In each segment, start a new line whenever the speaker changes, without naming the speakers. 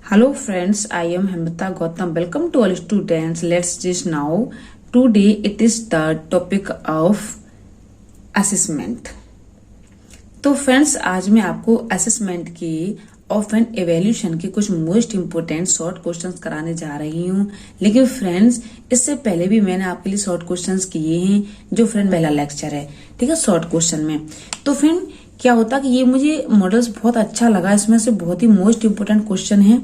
Hello friends, I am Hemata Gautam. Welcome to all students. Let's just now. Today it is the topic of assessment. तो friends आज मैं आपको assessment की of and evaluation के कुछ most important short questions कराने जा रही हूँ। लेकिन फ्रेंड्स इससे पहले भी मैंने आपके लिए शॉर्ट क्वेश्चंस किए हैं, जो फ्रेंड पहला लेक्चर है, ठीक है, शॉर्ट क्वेश्चन में। तो फ्रेंड क्या होता कि ये मुझे मॉडल्स बहुत अच्छा लगा, इसमें से बहुत ही मोस्ट इंपोर्टेंट क्वेश्चन है,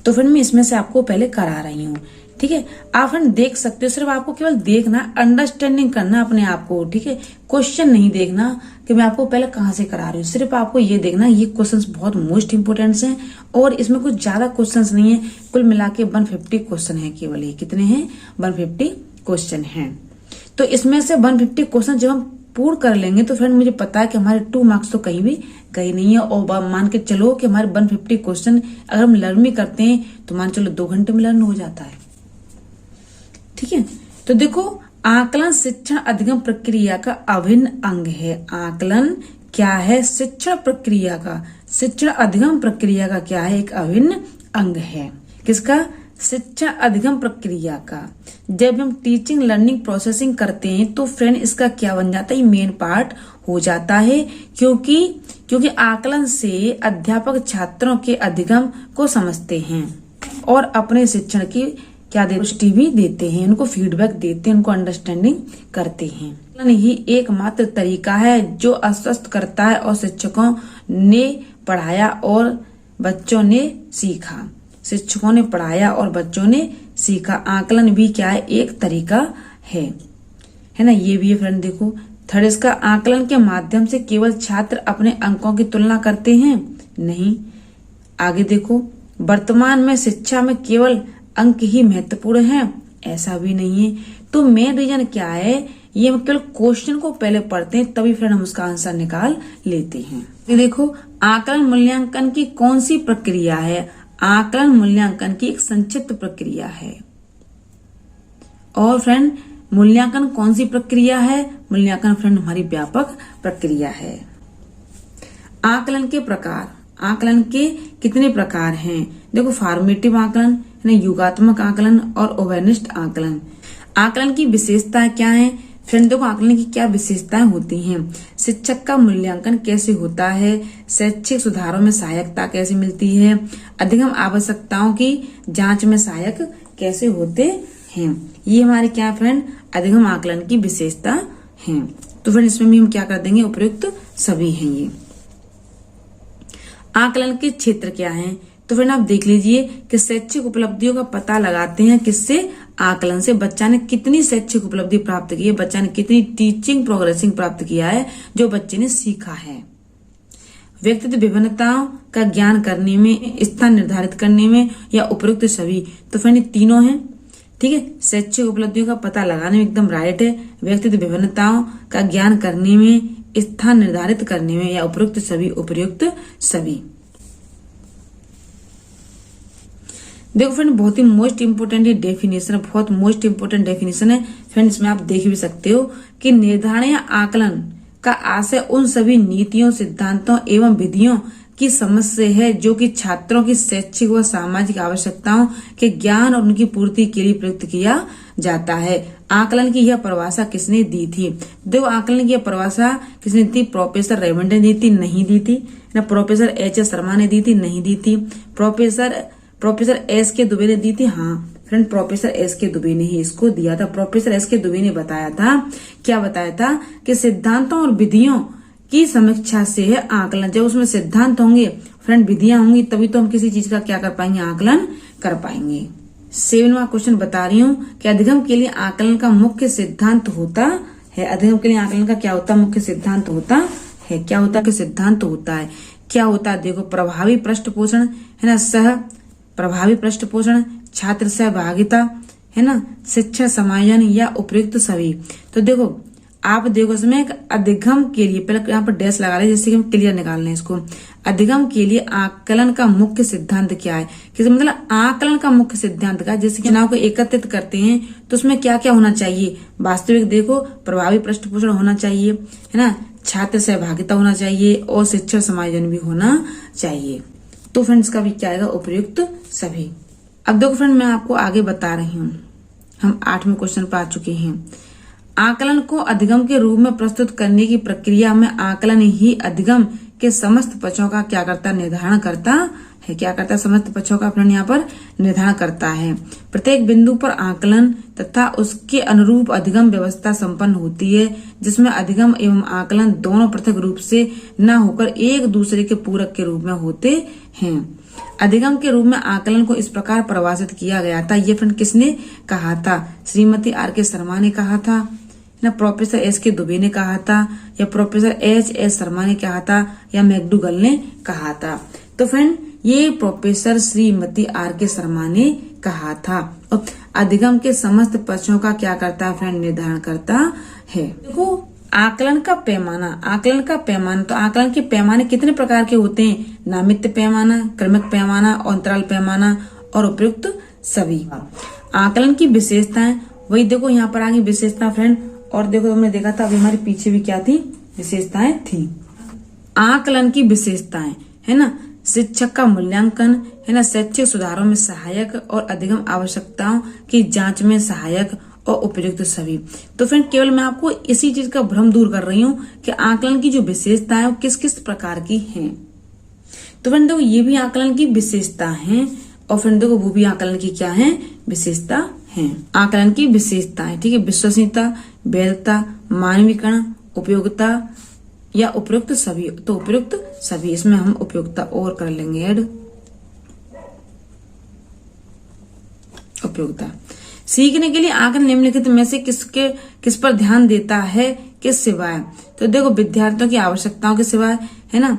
तो फ्रेंड मैं इसमें से आपको पहले करा रही हूँ, ठीक है। आप फ्रेंड देख सकते हो, सिर्फ आपको केवल देखना, अंडरस्टैंडिंग करना अपने आप को, ठीक है। क्वेश्चन नहीं देखना कि मैं आपको पहले कहाँ से करा रही हूँ, सिर्फ आपको ये देखना ये क्वेश्चंस बहुत मोस्ट इंपोर्टेंट हैं और इसमें कुछ ज्यादा क्वेश्चंस नहीं है। कुल मिला के 150 क्वेश्चन है केवल, ये कितने हैं, 150 क्वेश्चन है। तो इसमें से 150 क्वेश्चन जब हम पूर्ण कर लेंगे तो फ्रेंड मुझे पता है कि हमारे 2 मार्क्स तो कहीं भी गए नहीं है। और मान के चलो कि हमारे 150 क्वेश्चन अगर हम लर्न भी करते हैं तो मान चलो 2 घंटे में लर्न हो जाता है, ठीक है। तो देखो, आकलन शिक्षण अधिगम प्रक्रिया का अभिन्न अंग है। आकलन क्या है, शिक्षण प्रक्रिया का, शिक्षण अधिगम प्रक्रिया का क्या है, एक अभिन्न अंग है। किसका, शिक्षण अधिगम प्रक्रिया का। जब हम टीचिंग लर्निंग प्रोसेसिंग करते हैं तो फ्रेंड इसका क्या बन जाता है, मेन पार्ट हो जाता है, क्योंकि आकलन से अध्यापक छात्रों के अधिगम को समझते हैं और अपने शिक्षण की क्या दृष्टि भी देते हैं, उनको फीडबैक देते हैं, उनको अंडरस्टैंडिंग करते हैं। आकलन ही एकमात्र तरीका है जो आश्वस्त करता है और शिक्षकों ने पढ़ाया और बच्चों ने सीखा। शिक्षकों ने पढ़ाया और बच्चों ने सीखा। आकलन भी क्या है, एक तरीका है ना। ये भी है फ्रेंड, देखो थर्ड इसका, आकलन के माध्यम से केवल छात्र अपने अंकों की तुलना करते हैं, नहीं। आगे देखो, वर्तमान में शिक्षा में केवल अंक ही महत्वपूर्ण है, ऐसा भी नहीं है। तो मेन रीजन क्या है, ये हम केवल क्वेश्चन को पहले पढ़ते हैं तभी फ्रेंड हम उसका आंसर निकाल लेते हैं। ये देखो, आकलन मूल्यांकन की कौन सी प्रक्रिया है, आकलन मूल्यांकन की एक संक्षिप्त प्रक्रिया है। और फ्रेंड मूल्यांकन कौन सी प्रक्रिया है, मूल्यांकन फ्रेंड हमारी व्यापक प्रक्रिया है। आकलन के प्रकार, आकलन के कितने प्रकार हैं, देखो फॉर्मेटिव आकलन, योगात्मक आकलन और ओवेनिस्ट आकलन। आकलन की विशेषताएं क्या है फ्रेंड, देखो आकलन की क्या विशेषताएं होती हैं। शिक्षक का मूल्यांकन कैसे होता है, शैक्षिक सुधारों में सहायकता कैसे मिलती है, अधिगम आवश्यकताओं की जांच में सहायक कैसे होते हैं। ये हमारे क्या फ्रेंड, अधिगम आकलन की विशेषता है। तो फ्रेंड इसमें भी हम क्या कर देंगे, उपयुक्त सभी हैं ये। आकलन के क्षेत्र क्या हैं, तो फ्रेंड आप देख लीजिए कि शैक्षिक उपलब्धियों का पता लगाते हैं किससे, आकलन से। बच्चा ने कितनी शैक्षिक उपलब्धि प्राप्त की है, बच्चा ने कितनी टीचिंग प्रोग्रेसिंग प्राप्त किया है, जो बच्चे ने सीखा है। व्यक्तित्व विभिन्नताओं का ज्ञान करने में, स्थान निर्धारित करने में या उपयुक्त सभी। तो फ्रेंड तीनों हैं, ठीक है। शैक्षिक उपलब्धियों का पता लगाने में एकदम राइट है, व्यक्तित्व विभिन्नताओं का ज्ञान करने में, स्थान निर्धारित करने में या उपयुक्त सभी, उपयुक्त सभी। देखो फ्रेंड बहुत ही मोस्ट इंपोर्टेंट डेफिनेशन है, बहुत मोस्ट इंपोर्टेंट डेफिनेशन है फ्रेंड। इसमें आप देख भी सकते हो कि निर्धारण या आकलन का आशय उन सभी नीतियों, सिद्धांतों एवं विधियों की समझ से है जो कि छात्रों की शैक्षिक व सामाजिक आवश्यकताओं के ज्ञान और उनकी पूर्ति के लिए प्रयुक्त किया जाता है। आकलन की यह परिभाषा किसने दी थी, देखो आकलन की यह परिभाषा किसने दी, प्रोफेसर रेमंड ने दी थी, नहीं दी थी ना। Professor HS. शर्मा ने दी थी, नहीं दी थी। Professor SK. दुबे ने दी थी, हाँ फ्रेंड प्रोफेसर एस.के. दुबे ने ही इसको दिया था। Professor SK. दुबे ने बताया था, क्या बताया था कि सिद्धांतों और विधियों की समीक्षा से है आकलन। जब उसमें सिद्धांत होंगे फ्रेंड, विधियां होंगी, तभी तो हम किसी चीज का क्या कर पाएंगे, आकलन कर पाएंगे। 7वां क्वेश्चन बता रही हूँ कि अधिगम के लिए आकलन का मुख्य सिद्धांत होता है। अधिगम के लिए आकलन का क्या होता है, मुख्य सिद्धांत होता है। क्या होता है, सिद्धांत होता है, क्या होता है, देखो प्रभावी पृष्ठपोषण है ना, सह प्रभावी पृष्ठपोषण, छात्र सहभागिता है ना, शिक्षा समायोजन या उपयुक्त सभी। तो देखो आप देखो इसमें एक अधिगम के लिए, पहले यहाँ पर डैश लगा रहे जैसे कि हम क्लियर निकाल लें इसको। अधिगम के लिए आकलन का मुख्य सिद्धांत क्या है, किसी मतलब आकलन का मुख्य सिद्धांत का, जैसे कि चुनाव को एकत्रित करते हैं तो उसमें क्या क्या होना चाहिए, वास्तविक देखो प्रभावी पृष्ठपोषण होना चाहिए है ना, छात्र सहभागिता होना चाहिए और शिक्षण समायोजन भी होना चाहिए। तो फ्रेंड्स का भी क्या आएगा, उपयुक्त सभी। अब देखो फ्रेंड, मैं आपको आगे बता रही हूँ, हम 8वें क्वेश्चन पर आ चुके हैं। आकलन को अधिगम के रूप में प्रस्तुत करने की प्रक्रिया में आकलन ही अधिगम के समस्त पक्षों का क्या करता है, निर्धारण करता है। क्या करता है, समस्त पक्षों का फ्रेंड यहाँ पर निर्धारण करता है। प्रत्येक बिंदु पर आकलन तथा उसके अनुरूप अधिगम व्यवस्था संपन्न होती है, जिसमें अधिगम एवं आकलन दोनों पृथक रूप से न होकर एक दूसरे के पूरक के रूप में होते हैं। अधिगम के रूप में आकलन को इस प्रकार परिभाषित किया गया था। ये फ्रेंड किसने कहा था, श्रीमती R.K. शर्मा ने कहा था ना, प्रोफेसर S.K. दुबे ने कहा था, या प्रोफेसर H.S. शर्मा ने कहा था, या मैकडूगल ने कहा था। तो फ्रेंड ये प्रोफेसर श्रीमती R.K. शर्मा ने कहा था। अधिगम के समस्त पक्षों का क्या करता है फ्रेंड, निर्धारण करता है। देखो आकलन का पैमाना, तो आकलन के पैमाने कितने प्रकार के होते हैं, नामित्य पैमाना, क्रमिक पैमाना, अंतराल पैमाना और उपयुक्त सभी। आकलन की विशेषताएं, वही देखो यहाँ पर आगे विशेषता फ्रेंड, और देखो हमने देखा था अभी हमारे पीछे भी क्या थी, विशेषताएं थी। आकलन की विशेषताएं है ना, शिक्षक का मूल्यांकन है ना, शैक्षिक सुधारों में सहायक और अधिगम आवश्यकताओं की जांच में सहायक और उपयुक्त सभी। तो फ्रेंड केवल मैं आपको इसी चीज का भ्रम दूर कर रही हूँ कि आकलन की जो विशेषता है वो किस किस प्रकार की हैं। तो फ्रेंड देखो ये भी आकलन की विशेषता है, और फ्रेंड देखो वो भी आकलन की क्या है, विशेषता है। आकलन की विशेषता है, ठीक है, विश्वसनीयता, वैधता, मानवीकरण, उपयोगिता या उपयुक्त सभी। तो उपयुक्त सभी, इसमें हम उपयोगिता और कर लेंगे ऐड, उपयोगिता। सीखने के लिए आकलन निम्नलिखित में से किस पर ध्यान देता है, किस सिवाय। तो देखो विद्यार्थियों की आवश्यकताओं के सिवाय है ना,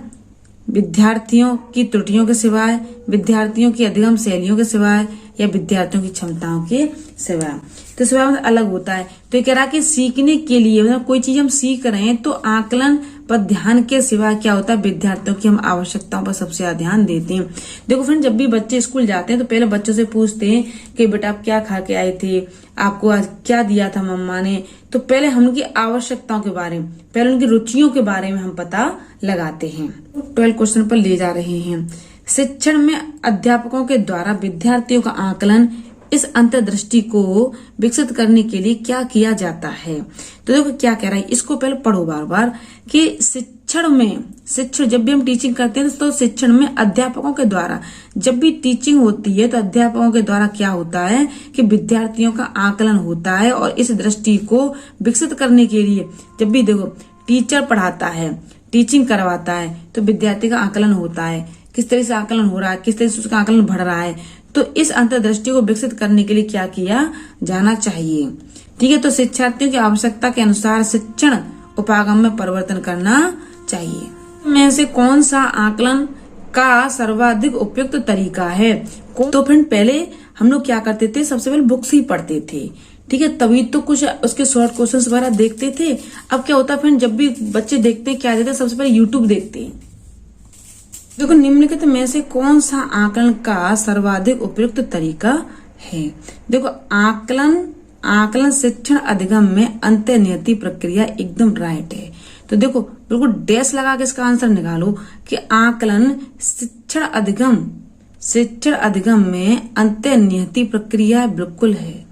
विद्यार्थियों की त्रुटियों के सिवाय, विद्यार्थियों की अधिगम शैलियों के सिवाय, या विद्यार्थियों की क्षमताओं के सिवाय। तो सिवाय मतलब अलग होता है। तो ये कह रहा कि सीखने के लिए मतलब कोई चीज हम सीख रहे हैं तो आकलन पर ध्यान के सिवा क्या होता है, विद्यार्थियों की हम आवश्यकताओं पर सबसे ज्यादा ध्यान देते हैं। देखो फ्रेंड जब भी बच्चे स्कूल जाते हैं तो पहले बच्चों से पूछते हैं कि बेटा आप क्या खा के आए थे, आपको आज क्या दिया था मम्मा ने। तो पहले हम उनकी आवश्यकताओं के बारे में, पहले उनकी रुचियों के बारे में हम पता लगाते हैं। 12 क्वेश्चन पर ले जा रहे हैं। शिक्षण में अध्यापकों के द्वारा विद्यार्थियों का आकलन, इस अंतर्दृष्टि को विकसित करने के लिए क्या किया जाता है। तो देखो क्या कह रहा है, इसको पहले पढ़ो बार बार कि शिक्षण जब भी हम टीचिंग करते हैं तो शिक्षण में अध्यापकों के द्वारा जब भी टीचिंग होती है तो अध्यापकों के द्वारा क्या होता है कि विद्यार्थियों का आकलन होता है। और इस दृष्टि को विकसित करने के लिए जब भी देखो टीचर पढ़ाता है, टीचिंग करवाता है तो विद्यार्थी का आकलन होता है, किस तरह से आकलन हो रहा है, किस तरह से उसका आकलन बढ़ रहा है। तो इस अंतर्दृष्टि को विकसित करने के लिए क्या किया जाना चाहिए। ठीक है, तो शिक्षार्थियों की आवश्यकता के अनुसार शिक्षण उपागम में परिवर्तन करना चाहिए। में से कौन सा आकलन का सर्वाधिक उपयुक्त तरीका है। तो फ्रेंड पहले हम लोग क्या करते थे, सबसे पहले बुक्स ही पढ़ते थे, ठीक है, तभी तो कुछ उसके शॉर्ट क्वेश्चंस वगैरह देखते थे। अब क्या होता है फ्रेंड, जब भी बच्चे देखते हैं क्या देखते हैं, सबसे पहले यूट्यूब देखते हैं। देखो निम्नलिखित में से कौन सा आकलन का सर्वाधिक उपयुक्त तरीका है। देखो आकलन शिक्षण अधिगम में अंतर्निहित प्रक्रिया एकदम राइट है। तो देखो बिल्कुल डैश लगा के इसका आंसर निकालो कि आकलन शिक्षण अधिगम में अंतर्निहित प्रक्रिया बिल्कुल है।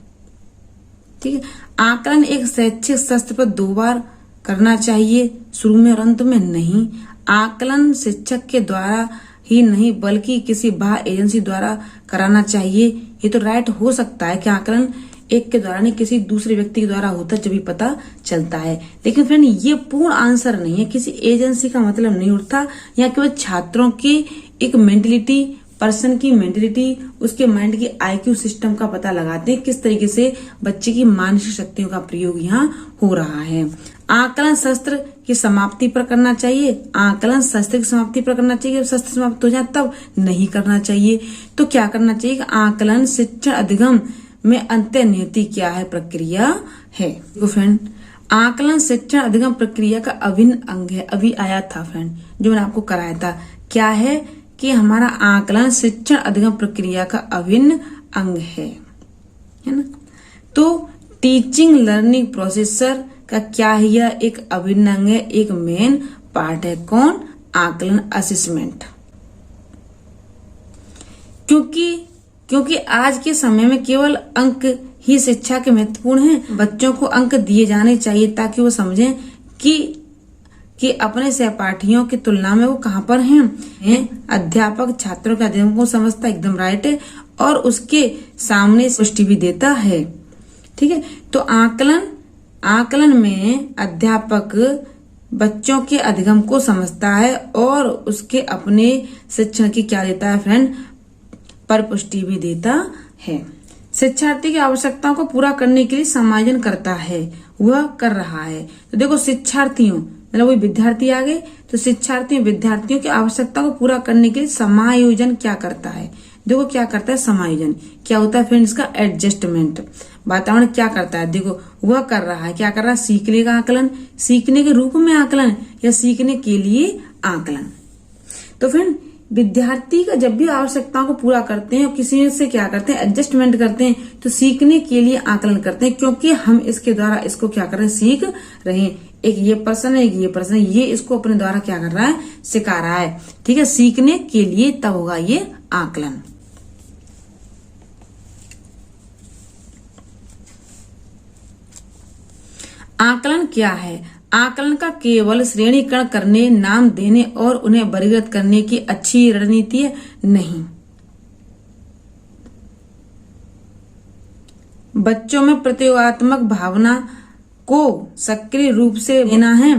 ठीक है, आकलन एक शैक्षिक शास्त्र पर 2 बार करना चाहिए, शुरू में और अंत में नहीं। आकलन शिक्षक के द्वारा ही नहीं बल्कि किसी बाह्य एजेंसी द्वारा कराना चाहिए। ये तो राइट हो सकता है कि आकलन एक के द्वारा नहीं किसी दूसरे व्यक्ति के द्वारा होता जब भी पता चलता है, लेकिन फ्रेंड ये पूर्ण आंसर नहीं है। किसी एजेंसी का मतलब नहीं उठता, या केवल छात्रों की एक मेंटलिटी, पर्सन की मेंटलिटी, उसके माइंड की IQ सिस्टम का पता लगाते हैं, किस तरीके से बच्चे की मानसिक शक्तियों का प्रयोग यहाँ हो रहा है। आकलन शस्त्र की समाप्ति पर करना चाहिए, आकलन शस्त्र की समाप्ति पर करना चाहिए। जब शस्त्र समाप्त हो जाए तब नहीं करना चाहिए। तो क्या करना चाहिए, आकलन शिक्षण अधिगम में अंतर्निहित क्या है, प्रक्रिया है। तो फ्रेंड आकलन शिक्षण अधिगम प्रक्रिया का अभिन्न अंग है। अभी आया था फ्रेंड जो मैंने आपको कराया था, क्या है कि हमारा आकलन शिक्षण अधिगम प्रक्रिया का अभिन्न अंग है ना। तो टीचिंग लर्निंग प्रोसेसर का क्या है, यह एक अभिन्न अंग है, एक मेन पार्ट है। कौन? आकलन, असेसमेंट। क्योंकि आज के समय में केवल अंक ही शिक्षा के महत्वपूर्ण हैं। बच्चों को अंक दिए जाने चाहिए ताकि वो समझें कि अपने सहपाठियों की तुलना में वो कहाँ पर हैं। अध्यापक छात्रों के अध्ययन को समझता, एकदम राइट है, और उसके सामने पुष्टि भी देता है। ठीक है, तो आकलन में अध्यापक बच्चों के अधिगम को समझता है और उसके अपने शिक्षण की क्या देता है फ्रेंड, पर पुष्टि भी देता है। शिक्षार्थी की आवश्यकताओं को पूरा करने के लिए समायोजन करता है, वह कर रहा है। तो देखो शिक्षार्थियों मतलब वही विद्यार्थी आ गए, तो विद्यार्थियों की आवश्यकताओं को पूरा करने के लिए समायोजन क्या करता है। देखो क्या करता है समायोजन, क्या होता है फ्रेंड इसका एडजस्टमेंट। वातावरण क्या करता है, देखो वह कर रहा है, क्या कर रहा है, सीखने का आकलन, सीखने के रूप में आकलन या सीखने के लिए आकलन। तो फ्रेंड विद्यार्थी का जब भी आवश्यकताओं को पूरा करते हैं और किसी से क्या करते हैं, एडजस्टमेंट करते हैं, तो सीखने के लिए आकलन करते हैं, क्योंकि हम इसके द्वारा इसको क्या कर रहे हैं, सीख रहे हैं। एक ये पर्सन है, एक ये पर्सन है, ये इसको अपने द्वारा क्या कर रहा है, सिखा रहा है। ठीक है, सीखने के लिए तब होगा ये आकलन। आकलन क्या है? आकलन का केवल श्रेणीकरण करने, नाम देने और उन्हें वर्गीकृत करने की अच्छी रणनीति है नहीं। बच्चों में प्रयोगात्मक भावना को सक्रिय रूप से देना है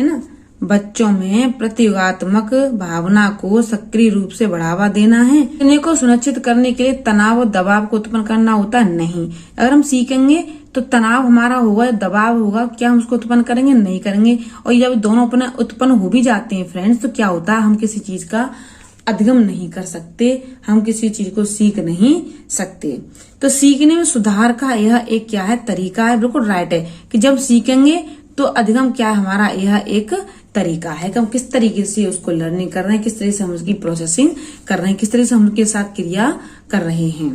ना। बच्चों में प्रयोगात्मक भावना को सक्रिय रूप से बढ़ावा देना है। सीखने को सुनिश्चित करने के लिए तनाव और दबाव को उत्पन्न करना होता नहीं। अगर हम सीखेंगे तो तनाव हमारा होगा, दबाव होगा, क्या हम उसको उत्पन्न करेंगे? नहीं करेंगे। और जब दोनों अपने उत्पन्न हो भी जाते हैं फ्रेंड्स, तो क्या होता है, हम किसी चीज का अधिगम नहीं कर सकते, हम किसी चीज को सीख नहीं सकते। तो सीखने में सुधार का यह एक क्या है, तरीका है। बिल्कुल राइट है कि जब सीखेंगे तो अधिगम क्या है हमारा, यह एक तरीका है कि हम किस तरीके से उसको लर्निंग कर रहे हैं, किस तरह से हम उसकी प्रोसेसिंग कर रहे हैं, किस तरह से हम उसके साथ क्रिया कर रहे हैं।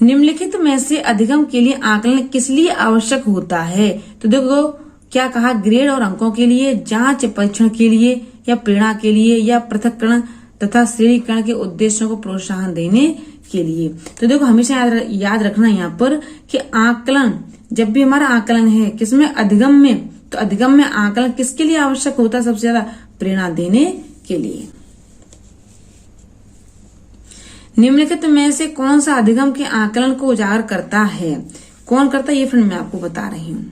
निम्नलिखित में से अधिगम के लिए आकलन किस लिए आवश्यक होता है? तो देखो क्या कहा, ग्रेड और अंकों के लिए, जांच परीक्षण के लिए, या प्रेरणा के लिए, या पृथक्करण तथा श्रेणीकरण के उद्देश्यों को प्रोत्साहन देने के लिए। तो देखो हमेशा याद रखना यहाँ पर कि आकलन, जब भी हमारा आकलन है किसमें, अधिगम में, तो अधिगम में आकलन किसके लिए आवश्यक होता है? सबसे ज्यादा प्रेरणा देने के लिए। निम्नलिखित में से कौन सा अधिगम के आकलन को उजागर करता है? कौन करता है ये फ्रेंड मैं आपको बता रही हूँ।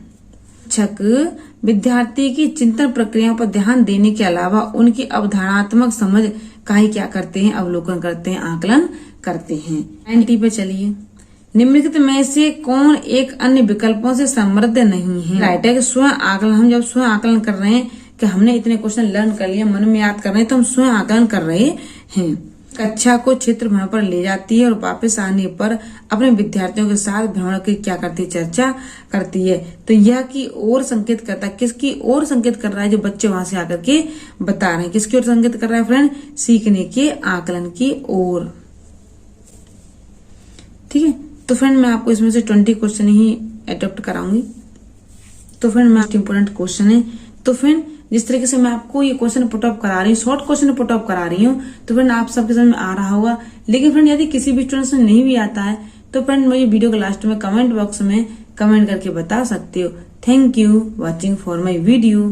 शिक्षक विद्यार्थी की चिंतन प्रक्रियाओं पर ध्यान देने के अलावा उनकी अवधारणात्मक समझ का ही क्या करते हैं, अवलोकन करते हैं, आकलन करते हैं। 90 पे चलिए। निम्नलिखित में से कौन एक अन्य विकल्पों से समृद्ध नहीं है? राइट है कि स्वयं आकलन, हम जब स्वयं आकलन कर रहे हैं कि हमने इतने क्वेश्चन लर्न कर लिए, मन में याद कर रहे हैं, तो हम स्वयं आकलन कर रहे हैं। कक्षा को क्षेत्र भ्रमण पर ले जाती है और वापस आने पर अपने विद्यार्थियों के साथ भ्रमण की क्या करती है, चर्चा करती है। तो यह की ओर संकेत करता है, किसकी ओर संकेत कर रहा है, जो बच्चे वहां से आकर के बता रहे हैं, किसकी ओर संकेत कर रहा है फ्रेंड, सीखने के आकलन की ओर। ठीक है, तो फ्रेंड मैं आपको इसमें से 20 क्वेश्चन ही अटेम्प्ट कराऊंगी। तो फ्रेंड मोस्ट इंपोर्टेंट क्वेश्चन है। तो फ्रेंड जिस तरीके से मैं आपको ये क्वेश्चन पुट अप करा रही हूँ, शॉर्ट क्वेश्चन पुट अप करा रही हूँ, तो फ्रेंड आप सबके समझ में आ रहा होगा। लेकिन फ्रेंड यदि किसी भी स्टूडेंट से नहीं भी आता है तो फ्रेंड मुझे वीडियो के लास्ट में कमेंट बॉक्स में कमेंट करके बता सकते हो। Thank you watching for my video.